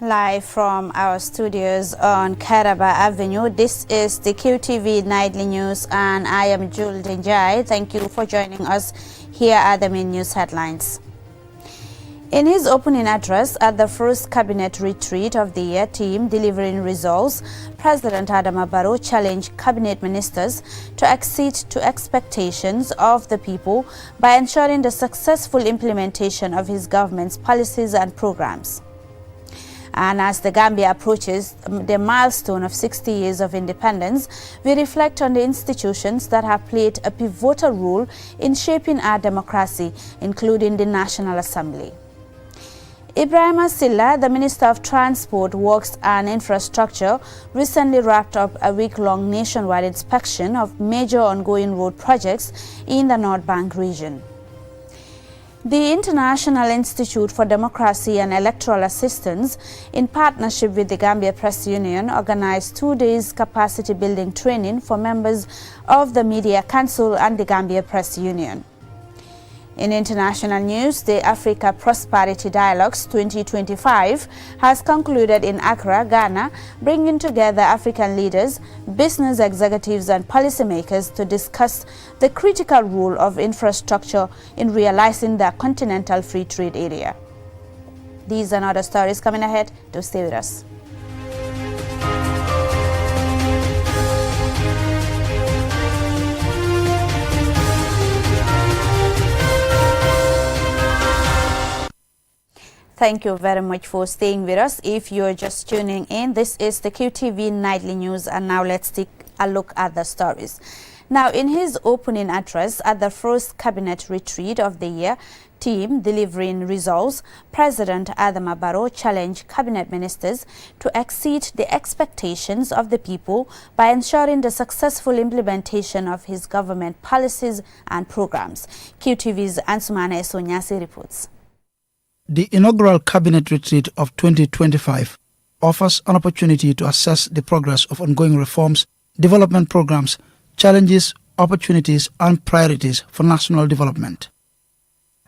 Live from our studios on Karaba Avenue, this is the QTV Nightly News and I am Jul Denjai. Thank you for joining us. Here are the main news headlines. In his opening address at the first cabinet retreat of the year, team delivering results, President Adama Barrow challenged cabinet ministers to accede to expectations of the people by ensuring the successful implementation of his government's policies and programs. And as the Gambia approaches the milestone of 60 years of independence, we reflect on the institutions that have played a pivotal role in shaping our democracy, including the National Assembly. Ibrahima Silla, the Minister of Transport, Works and Infrastructure, recently wrapped up a week-long nationwide inspection of major ongoing road projects in the North Bank region. The International Institute for Democracy and Electoral Assistance, in partnership with the Gambia Press Union, organized 2 days capacity building training for members of the Media Council and the Gambia Press Union. In international news, the Africa Prosperity Dialogues 2025 has concluded in Accra, Ghana, bringing together African leaders, business executives and policymakers to discuss the critical role of infrastructure in realizing the continental free trade area. These and other stories coming ahead. Do stay with us. Thank you very much for staying with us. If you're just tuning in, this is the QTV Nightly News, and now let's take a look at the stories. Now, in his opening address at the first cabinet retreat of the year, team delivering results, President Adama Barrow challenged cabinet ministers to exceed the expectations of the people by ensuring the successful implementation of his government policies and programs. QTV's Ansumana Esonyasi reports. The inaugural cabinet retreat of 2025 offers an opportunity to assess the progress of ongoing reforms, development programs, challenges, opportunities and priorities for national development.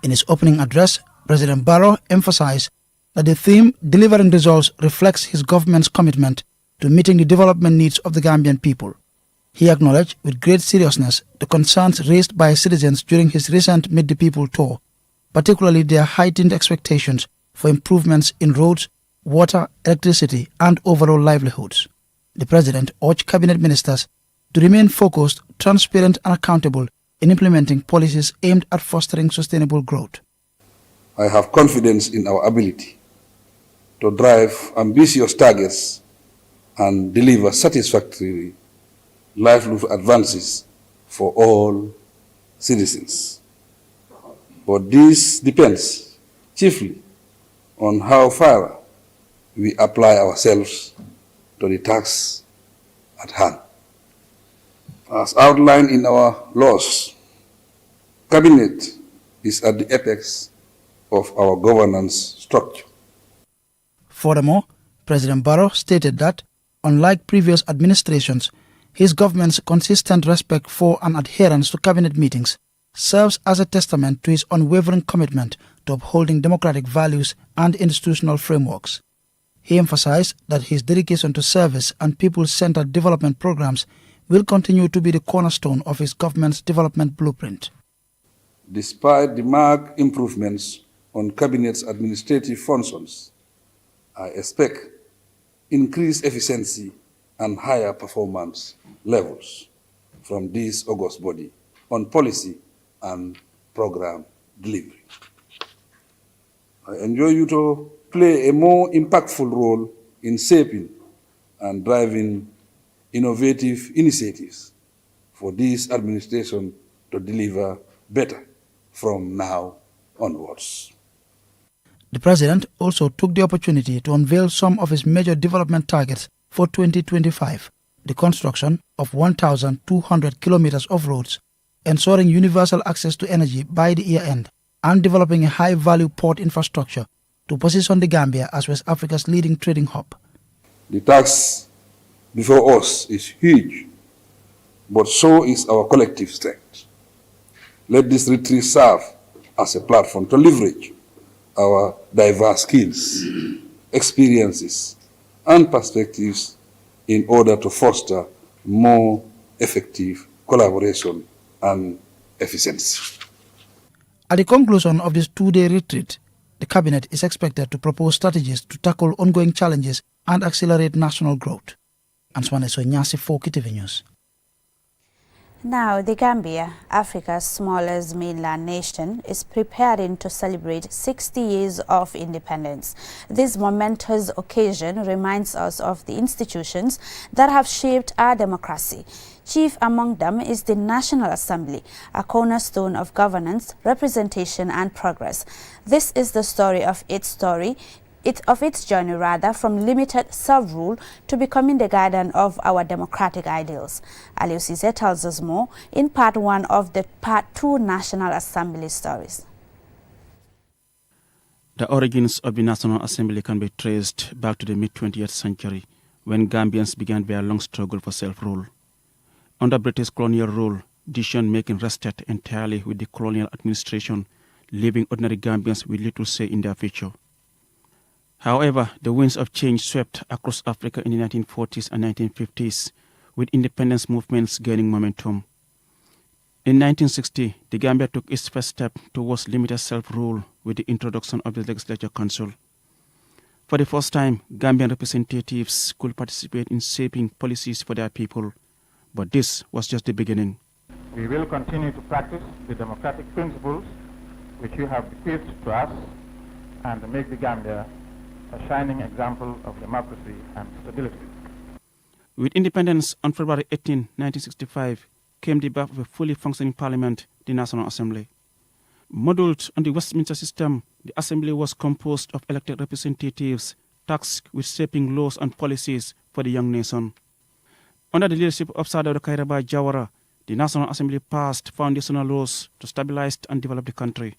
In his opening address, President Barrow emphasized that the theme delivering results reflects his government's commitment to meeting the development needs of the Gambian people. He acknowledged with great seriousness the concerns raised by citizens during his recent Meet the People tour, particularly their heightened expectations for improvements in roads, water, electricity and overall livelihoods. The President urged cabinet ministers to remain focused, transparent and accountable in implementing policies aimed at fostering sustainable growth. I have confidence in our ability to drive ambitious targets and deliver satisfactory livelihood advances for all citizens. But this depends chiefly on how far we apply ourselves to the task at hand. As outlined in our laws, Cabinet is at the apex of our governance structure. Furthermore, President Barrow stated that, unlike previous administrations, his government's consistent respect for and adherence to cabinet meetings serves as a testament to his unwavering commitment to upholding democratic values and institutional frameworks. He emphasized that his dedication to service and people-centered development programs will continue to be the cornerstone of his government's development blueprint. Despite the marked improvements on Cabinet's administrative functions, I expect increased efficiency and higher performance levels from this august body on policy and program delivery. I enjoy you to play a more impactful role in shaping and driving innovative initiatives for this administration to deliver better from now onwards. The President also took the opportunity to unveil some of his major development targets for 2025, the construction of 1,200 kilometers of roads, ensuring universal access to energy by the year end, and developing a high-value port infrastructure to position the Gambia as West Africa's leading trading hub. The task before us is huge, but so is our collective strength. Let this retreat serve as a platform to leverage our diverse skills, experiences, and perspectives in order to foster more effective collaboration and efficiency. At the conclusion of this two-day retreat, the Cabinet is expected to propose strategies to tackle ongoing challenges and accelerate national growth. Answane Sonyasi for KTV News. Now, the Gambia, Africa's smallest mainland nation, is preparing to celebrate 60 years of independence. This momentous occasion reminds us of the institutions that have shaped our democracy. Chief among them is the National Assembly, a cornerstone of governance, representation and progress. This is the story of its journey from limited self-rule to becoming the guardian of our democratic ideals. Aliou Cisse tells us more in part 1 of the part 2 National Assembly stories. The origins of the National Assembly can be traced back to the mid-20th century, when Gambians began their long struggle for self-rule. Under British colonial rule, decision-making rested entirely with the colonial administration, leaving ordinary Gambians with little say in their future. However, the winds of change swept across Africa in the 1940s and 1950s, with independence movements gaining momentum. In 1960, the Gambia took its first step towards limited self-rule with the introduction of the Legislature Council. For the first time, Gambian representatives could participate in shaping policies for their people, but this was just the beginning. We will continue to practice the democratic principles which you have bequeathed to us and to make the Gambia a shining example of democracy and stability. With independence on February 18, 1965, came the birth of a fully functioning parliament, the National Assembly. Modeled on the Westminster system, the Assembly was composed of elected representatives tasked with shaping laws and policies for the young nation. Under the leadership of Sir Dawda Kairaba Jawara, the National Assembly passed foundational laws to stabilize and develop the country.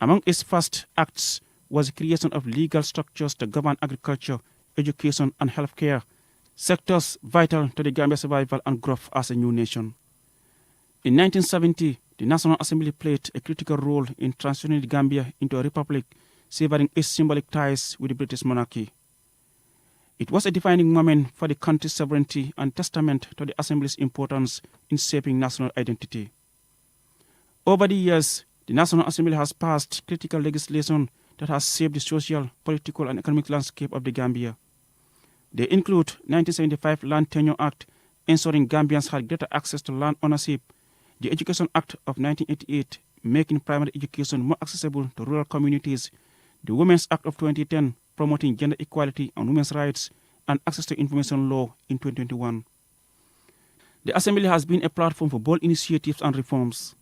Among its first acts was the creation of legal structures to govern agriculture, education and healthcare, sectors vital to the Gambia's survival and growth as a new nation. In 1970, the National Assembly played a critical role in transforming the Gambia into a republic, severing its symbolic ties with the British monarchy. It was a defining moment for the country's sovereignty and testament to the Assembly's importance in shaping national identity. Over the years, the National Assembly has passed critical legislation that has shaped the social, political and economic landscape of the Gambia. They include 1975 Land Tenure Act, ensuring Gambians had greater access to land ownership, the Education Act of 1988, making primary education more accessible to rural communities, the Women's Act of 2010, promoting gender equality and women's rights, and access to information law in 2021. The Assembly has been a platform for bold initiatives and reforms.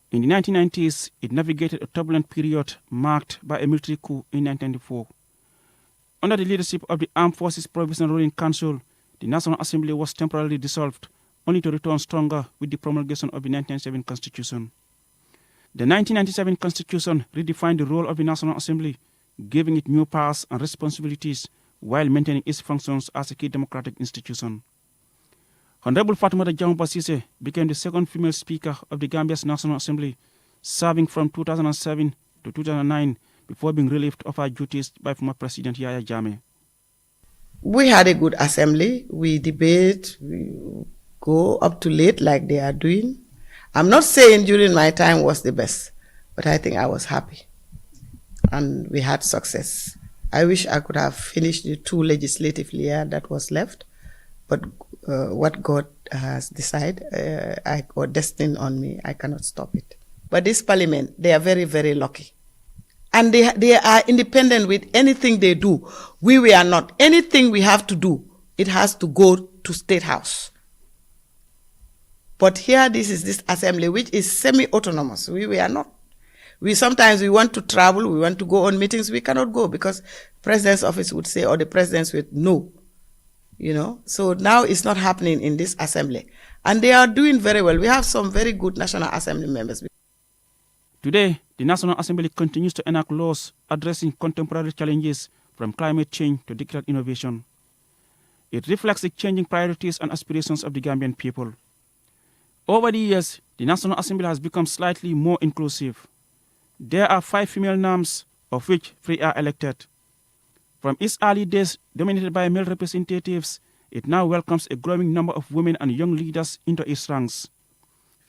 In the 1990s, it navigated a turbulent period marked by a military coup in 1994. Under the leadership of the Armed Forces Provisional Ruling Council, the National Assembly was temporarily dissolved, only to return stronger with the promulgation of the 1997 Constitution. The 1997 Constitution redefined the role of the National Assembly, giving it new powers and responsibilities while maintaining its functions as a key democratic institution. Honorable Fatoumata Jawara Cisse became the second female Speaker of the Gambia's National Assembly, serving from 2007 to 2009 before being relieved of her duties by former President Yahya Jammeh. We had a good assembly. We debate, we go up to late like they are doing. I'm not saying during my time was the best, but I think I was happy. And we had success. I wish I could have finished the 2 legislative years that was left, but what God has decided or destined on me, I cannot stop it. But this parliament, they are very, very lucky. And they are independent with anything they do. We are not. Anything we have to do, it has to go to State House. But here, this assembly, which is semi-autonomous. We are not. Sometimes we want to travel, we want to go on meetings, we cannot go because president's office would say, or the presidents would no. So now it's not happening in this assembly. And they are doing very well. We have some very good National Assembly members. Today, the National Assembly continues to enact laws addressing contemporary challenges from climate change to digital innovation. It reflects the changing priorities and aspirations of the Gambian people. Over the years, the National Assembly has become slightly more inclusive. There are 5 female NAMs, of which 3 are elected. From its early days dominated by male representatives, it now welcomes a growing number of women and young leaders into its ranks.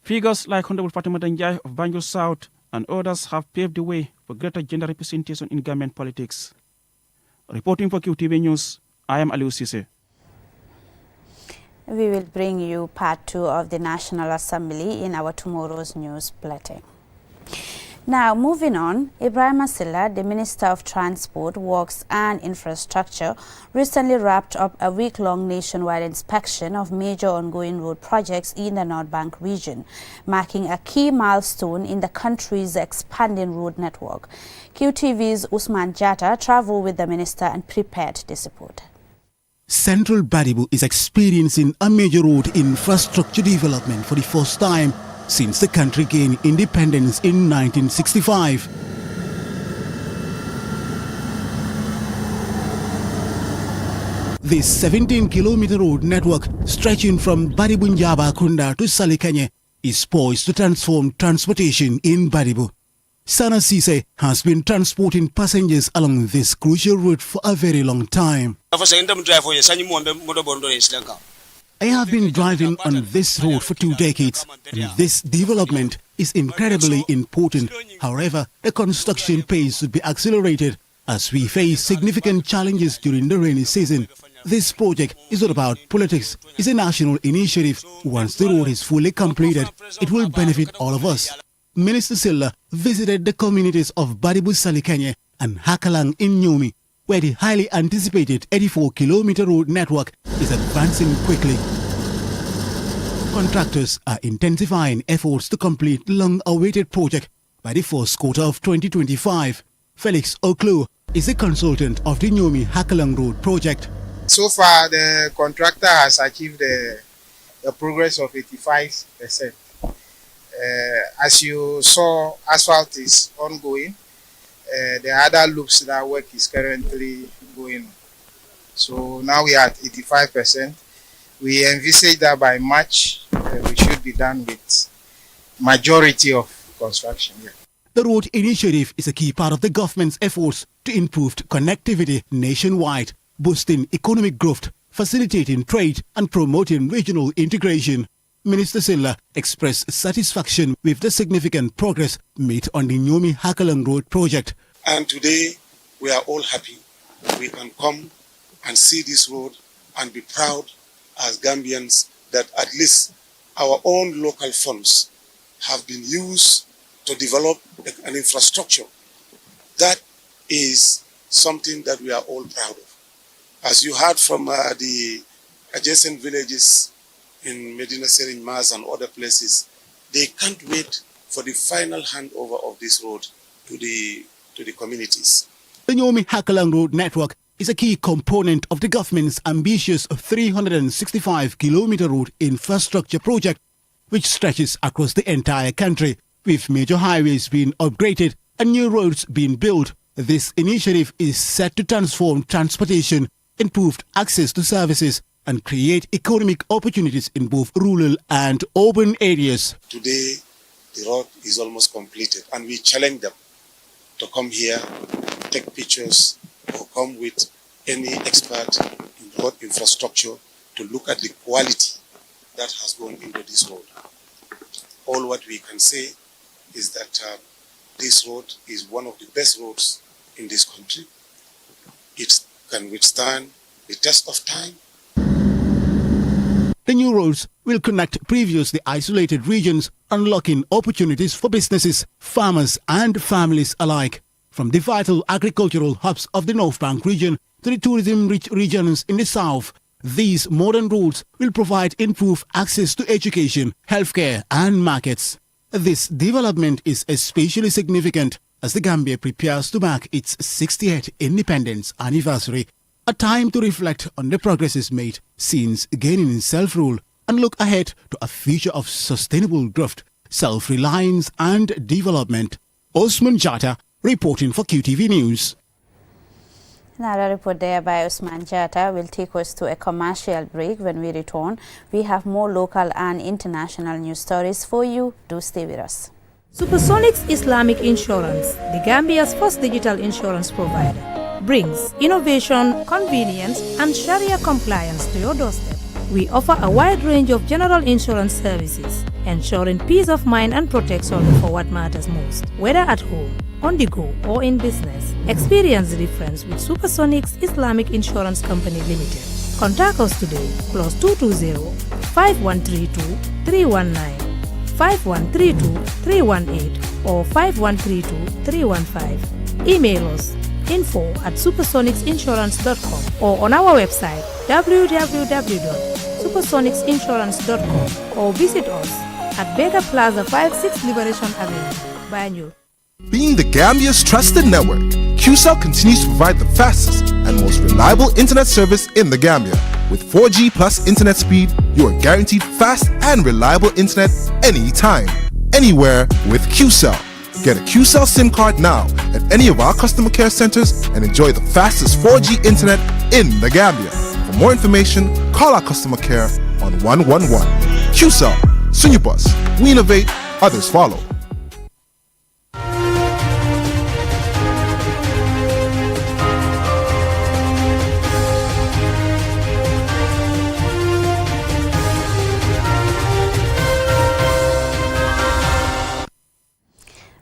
Figures like Honorable Fatima Danjai of Banjul South and others have paved the way for greater gender representation in Gambian politics. Reporting for QTV News, I am Aliou Cisse. We will bring you part 2 of the National Assembly in our tomorrow's news bulletin. Now, moving on, Ibrahim Silla, the Minister of Transport, Works and Infrastructure, recently wrapped up a week-long nationwide inspection of major ongoing road projects in the North Bank region, marking a key milestone in the country's expanding road network. QTV's Usman Jatta traveled with the minister and prepared this report. Central Baribu is experiencing a major road infrastructure development for the first time since the country gained independence in 1965. This 17-kilometer road network stretching from Baribu Njaba Kunda to Salikanye is poised to transform transportation in Baribu. Sana Sise has been transporting passengers along this crucial route for a very long time. I have been driving on this road for 2 decades, and this development is incredibly important. However, the construction pace should be accelerated as we face significant challenges during the rainy season. This project is not about politics. It's a national initiative. Once the road is fully completed, it will benefit all of us. Minister Silla visited the communities of Baribu Salikanye and Hakalang in Nyomi, where the highly anticipated 84-kilometer road network is advancing quickly. Contractors are intensifying efforts to complete the long-awaited project by the first quarter of 2025. Felix Oklo is a consultant of the Nyomi Hakalang Road project. So far, the contractor has achieved a progress of 85%. As you saw, asphalt is ongoing. The other loops that work is currently going on. So now we are at 85%. We envisage that by March, we should be done with majority of construction. Yeah. The road initiative is a key part of the government's efforts to improve connectivity nationwide, boosting economic growth, facilitating trade and promoting regional integration. Minister Silla expressed satisfaction with the significant progress made on the Nyomi Hakalang Road project. And today, we are all happy. We can come and see this road and be proud as Gambians that at least our own local funds have been used to develop an infrastructure. That is something that we are all proud of. As you heard from the adjacent villages in Medina Sering, Maz and other places, they can't wait for the final handover of this road to the communities. The Nyomi Hakalang Road network is a key component of the government's ambitious 365-kilometer road infrastructure project, which stretches across the entire country, with major highways being upgraded and new roads being built. This initiative is set to transform transportation, improve access to services, and create economic opportunities in both rural and urban areas. Today, the road is almost completed, and we challenge them to come here, take pictures, or come with any expert in road infrastructure to look at the quality that has gone into this road. All what we can say is that this road is one of the best roads in this country. It can withstand the test of time. The new roads will connect previously isolated regions, unlocking opportunities for businesses, farmers and families alike. From the vital agricultural hubs of the North Bank region to the tourism-rich regions in the south, these modern roads will provide improved access to education, healthcare and markets. This development is especially significant as the Gambia prepares to mark its 60th independence anniversary, a time to reflect on the progresses made since gaining self-rule and look ahead to a future of sustainable growth, self-reliance and development. Osman Jatta reporting for QTV News. Another report there by Usman Jatta will take us to a commercial break. When we return, we have more local and international news stories for you. Do stay with us. Supersonics Islamic Insurance, the Gambia's first digital insurance provider. brings innovation, convenience, and Sharia compliance to your doorstep. We offer a wide range of general insurance services, ensuring peace of mind and protection for what matters most. Whether at home, on the go, or in business, experience the difference with Supersonics Islamic Insurance Company Limited. Contact us today, +220-5132-319, 5132-318, or 5132-315. Email us info@supersonicsinsurance.com or on our website www.supersonicsinsurance.com or visit us at Bega Plaza 56 Liberation Avenue, Banjul. Being the Gambia's trusted network, QCell continues to provide the fastest and most reliable internet service in the Gambia. With 4G plus internet speed, you are guaranteed fast and reliable internet anytime, anywhere with QCell. Get a QCell SIM card now at any of our customer care centers and enjoy the fastest 4G internet in the Gambia. For more information, call our customer care on 111. QCell, Sunyubus, we innovate, others follow.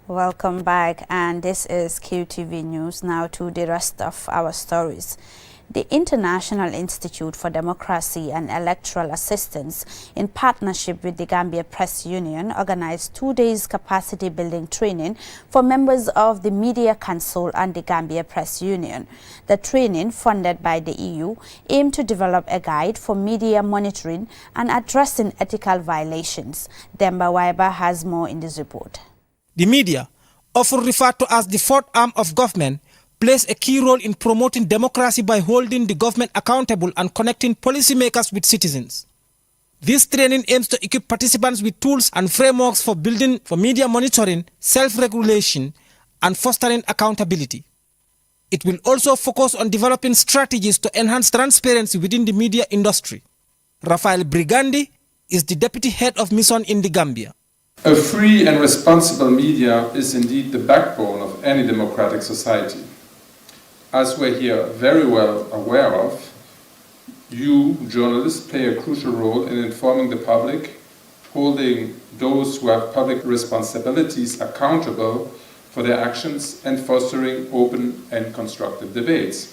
Welcome back, and this is QTV News. Now to the rest of our stories. The International Institute for Democracy and Electoral Assistance, in partnership with the Gambia Press Union, organized 2 days capacity building training for members of the Media Council and the Gambia Press Union. The training, funded by the EU, aimed to develop a guide for media monitoring and addressing ethical violations. Demba Waiba has more in this report. The media, often referred to as the fourth arm of government, plays a key role in promoting democracy by holding the government accountable and connecting policymakers with citizens. This training aims to equip participants with tools and frameworks for building for media monitoring, self-regulation, and fostering accountability. It will also focus on developing strategies to enhance transparency within the media industry. Rafael Brigandi is the deputy head of mission in the Gambia. A free and responsible media is indeed the backbone of any democratic society. As we're here very well aware of, you, journalists, play a crucial role in informing the public, holding those who have public responsibilities accountable for their actions, and fostering open and constructive debates.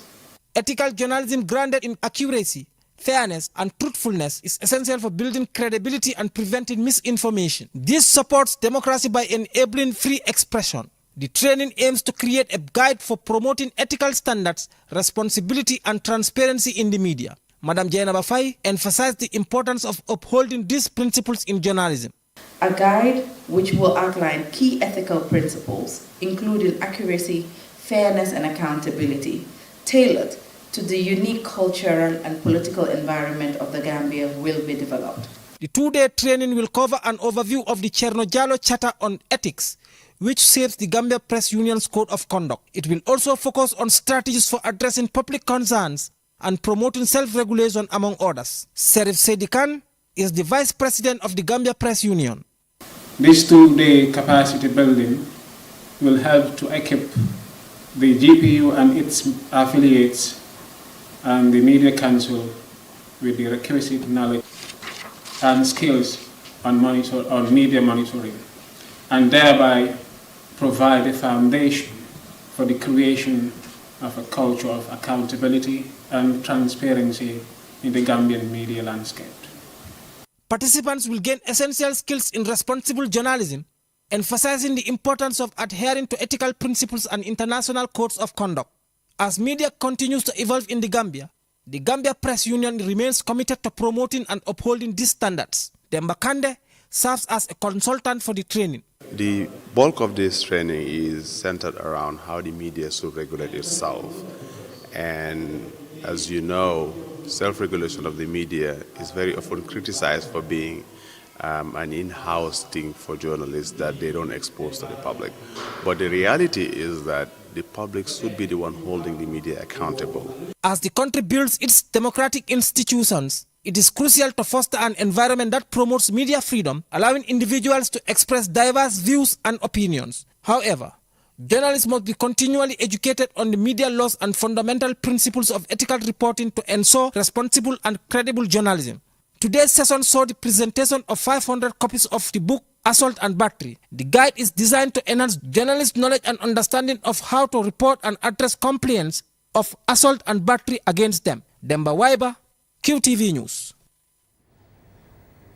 Ethical journalism grounded in accuracy, fairness, and truthfulness is essential for building credibility and preventing misinformation. This supports democracy by enabling free expression. The training aims to create a guide for promoting ethical standards, responsibility, and transparency in the media. Madam Jainaba Faye emphasized the importance of upholding these principles in journalism. A guide which will outline key ethical principles, including accuracy, fairness, and accountability, tailored to the unique cultural and political environment of the Gambia, will be developed. The 2-day training will cover an overview of the Cherno Jallow Charter on Ethics, which shapes the Gambia Press Union's Code of Conduct. It will also focus on strategies for addressing public concerns and promoting self-regulation, among others. Serif Sedikan is the Vice President of the Gambia Press Union. This 2-day capacity building will help to equip the GPU and its affiliates and the Media Council with the requisite knowledge and skills on media monitoring, and thereby provide a foundation for the creation of a culture of accountability and transparency in the Gambian media landscape. Participants will gain essential skills in responsible journalism, emphasizing the importance of adhering to ethical principles and international codes of conduct. As media continues to evolve in the Gambia Press Union remains committed to promoting and upholding these standards. Demba Kande serves as a consultant for the training. The bulk of this training is centered around how the media should regulate itself. And as you know, self-regulation of the media is very often criticized for being an in-house thing for journalists that they don't expose to the public. But the reality is that the public should be the one holding the media accountable. As the country builds its democratic institutions, it is crucial to foster an environment that promotes media freedom, allowing individuals to express diverse views and opinions. However, Journalists must be continually educated on the media laws and fundamental principles of ethical reporting to ensure responsible and credible journalism. Today's session saw the presentation of 500 copies of the book Assault and Battery. The guide is designed to enhance journalists' knowledge and understanding of how to report and address complaints of assault and battery against them. Demba Waiba, QTV News.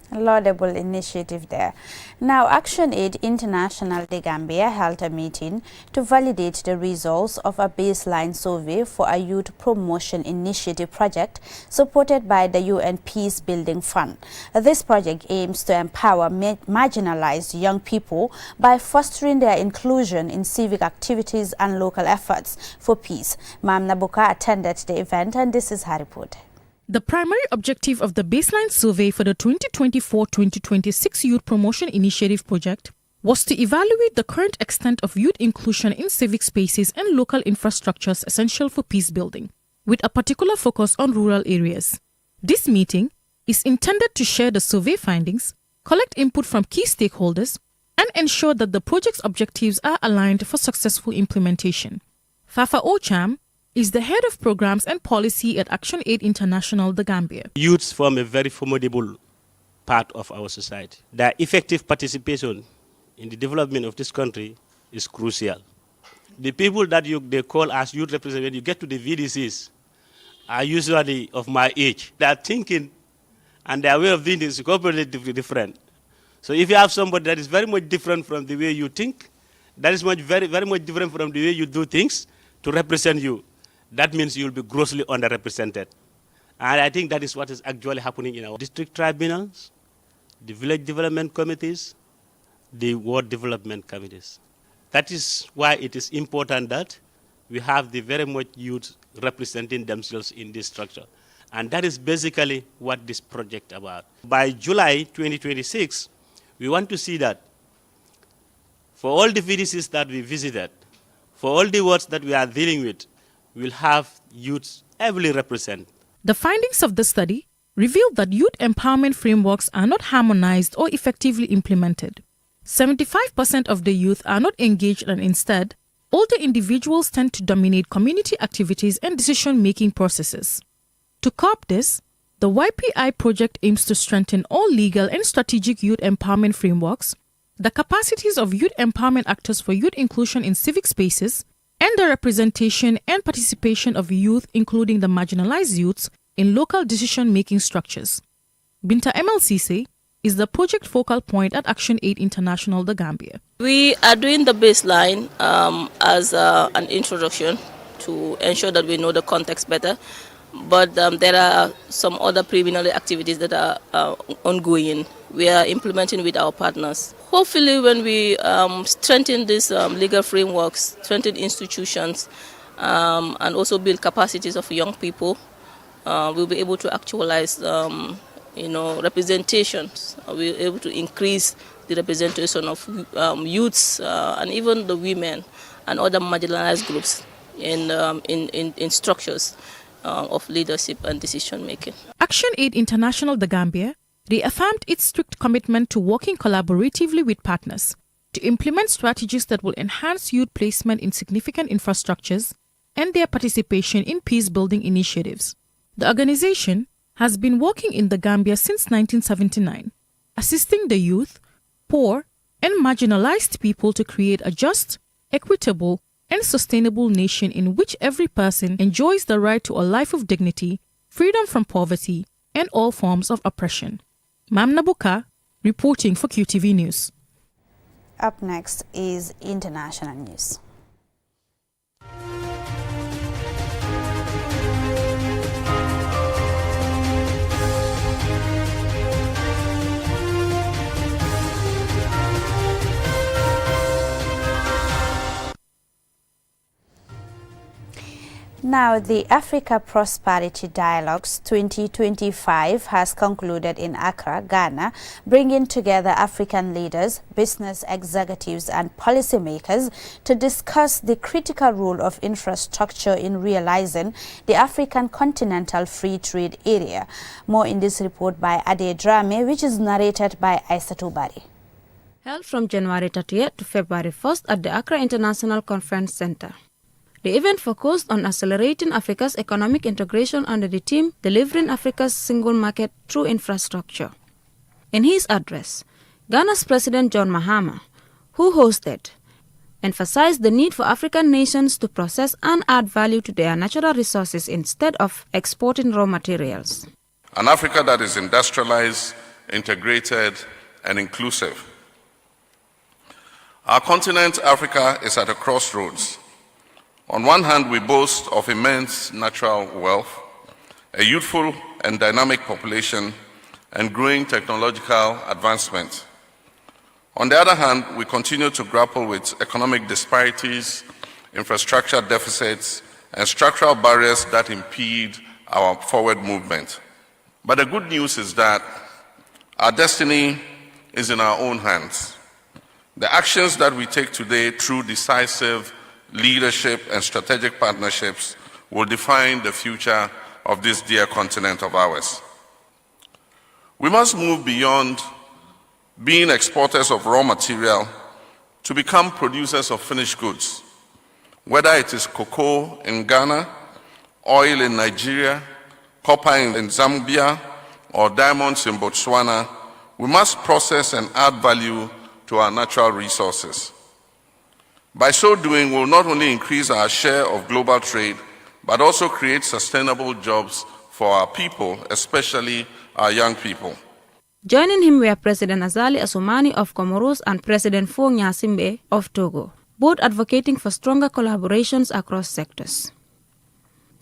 Laudable initiative there. Now, Action Aid International de Gambia held a meeting to validate the results of a baseline survey for a youth promotion initiative project supported by the UN Peace Building Fund. This project aims to empower marginalized young people by fostering their inclusion in civic activities and local efforts for peace. Mam Nabuka attended the event, and this is her report. The primary objective of the baseline survey for the 2024-2026 Youth Promotion Initiative project was to evaluate the current extent of youth inclusion in civic spaces and local infrastructures essential for peace building, with a particular focus on rural areas. This meeting is intended to share the survey findings, collect input from key stakeholders, and ensure that the project's objectives are aligned for successful implementation. Fafa Ocham is the head of programs and policy at Action Aid International, the Gambia. Youths form a very formidable part of our society. Their effective participation in the development of this country is crucial. The people that they call as youth representatives, when you get to the VDCs, are usually of my age. Their thinking and their way of thinking is completely different. So if you have somebody that is very much different from the way you think, that is very much different from the way you do things to represent you, that means you'll be grossly underrepresented. And I think that is what is actually happening in our district tribunals, the village development committees, the ward development committees. That is why it is important that we have the very much youth representing themselves in this structure. And that is basically what this project is about. By July 2026, we want to see that for all the VDCs that we visited, for all the wards that we are dealing with, we'll have youths heavily represented. The findings of the study revealed that youth empowerment frameworks are not harmonized or effectively implemented. 75% of the youth are not engaged, and instead, older individuals tend to dominate community activities and decision-making processes. To curb this, the YPI project aims to strengthen all legal and strategic youth empowerment frameworks, the capacities of youth empowerment actors for youth inclusion in civic spaces, and the representation and participation of youth, including the marginalized youths, in local decision-making structures. Binta MLCC is the project focal point at Action Aid International, the Gambia. We are doing the baseline as an introduction to ensure that we know the context better, but there are some other preliminary activities that are ongoing. We are implementing with our partners. Hopefully, when we strengthen these legal frameworks, strengthen institutions, and also build capacities of young people, we'll be able to actualize, representations. We'll be able to increase the representation of youths and even the women and other marginalized groups in structures of leadership and decision making. Action Aid International, the Gambia, reaffirmed its strict commitment to working collaboratively with partners to implement strategies that will enhance youth placement in significant infrastructures and their participation in peace-building initiatives. The organization has been working in the Gambia since 1979, assisting the youth, poor, and marginalized people to create a just, equitable, and sustainable nation in which every person enjoys the right to a life of dignity, freedom from poverty, and all forms of oppression. Mam Nabuka, reporting for QTV News. Up next is international news. Now, the Africa Prosperity Dialogues 2025 has concluded in Accra, Ghana, bringing together African leaders, business executives and policymakers to discuss the critical role of infrastructure in realizing the African Continental Free Trade Area. More in this report by Ade Drame, which is narrated by Aissatou Bari. held from January 30th to February 1st at the Accra International Conference Center. The event focused on accelerating Africa's economic integration under the theme Delivering Africa's Single Market Through Infrastructure. In his address, Ghana's President John Mahama, who hosted, emphasized the need for African nations to process and add value to their natural resources instead of exporting raw materials. An Africa that is industrialized, integrated, and inclusive. Our continent, Africa, is at a crossroads. On one hand, we boast of immense natural wealth, a youthful and dynamic population, and growing technological advancement. On the other hand, we continue to grapple with economic disparities, infrastructure deficits, and structural barriers that impede our forward movement. But the good news is that our destiny is in our own hands. The actions that we take today through decisive leadership and strategic partnerships will define the future of this dear continent of ours. We must move beyond being exporters of raw material to become producers of finished goods. Whether it is cocoa in Ghana, oil in Nigeria, copper in Zambia, or diamonds in Botswana, we must process and add value to our natural resources. By so doing, we'll not only increase our share of global trade, but also create sustainable jobs for our people, especially our young people. Joining him were President Azali Assoumani of Comoros and President Faure Gnassingbé of Togo, both advocating for stronger collaborations across sectors.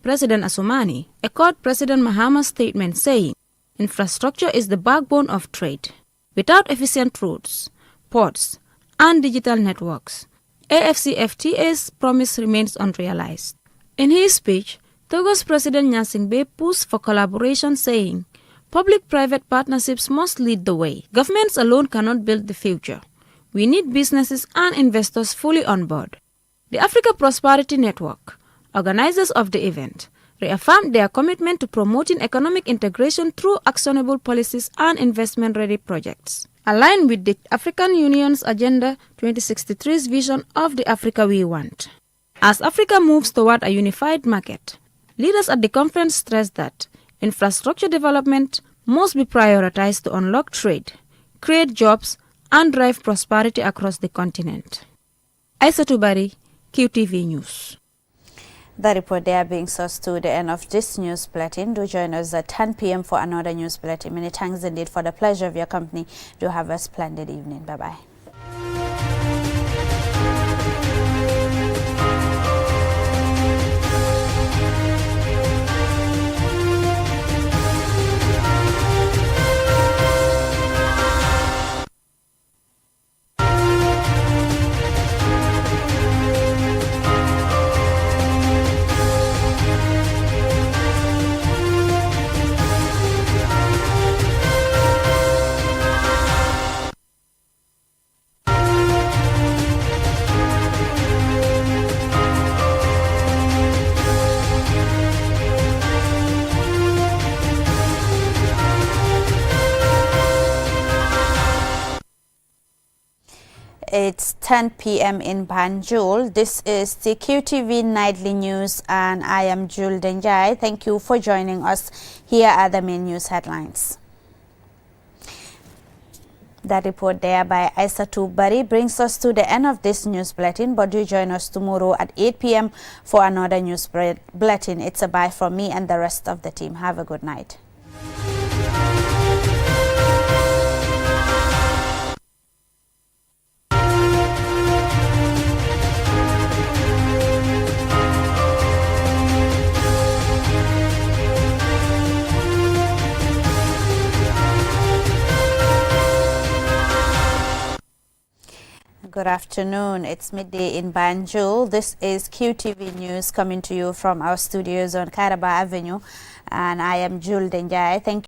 President Assoumani echoed President Mahama's statement saying, infrastructure is the backbone of trade. Without efficient roads, ports, and digital networks, AFCFTA's promise remains unrealized. In his speech, Togo's President Gnassingbé pushed for collaboration, saying, public-private partnerships must lead the way. Governments alone cannot build the future. We need businesses and investors fully on board. The Africa Prosperity Network, organizers of the event, reaffirmed their commitment to promoting economic integration through actionable policies and investment-ready projects, aligned with the African Union's Agenda 2063's vision of the Africa we want. As Africa moves toward a unified market, leaders at the conference stressed that infrastructure development must be prioritized to unlock trade, create jobs, and drive prosperity across the continent. Aissatou Bari, QTV News. The report there brings us to the end of this news bulletin. Do join us at 10 p.m. for another news bulletin. Many thanks indeed for the pleasure of your company. Do have a splendid evening. Bye-bye. It's 10 p.m. in Banjul. This is the QTV Nightly News and I am Jul Denjai. Thank you for joining us. Here are the main news headlines. That report there by Aissatou Bari brings us to the end of this news bulletin, but do join us tomorrow at 8 p.m. for another news bulletin. It's a bye from me and the rest of the team. Have a good night. Good afternoon. It's midday in Banjul. This is QTV News coming to you from our studios on Kairaba Avenue, and I am Jul Denjai. Thank you.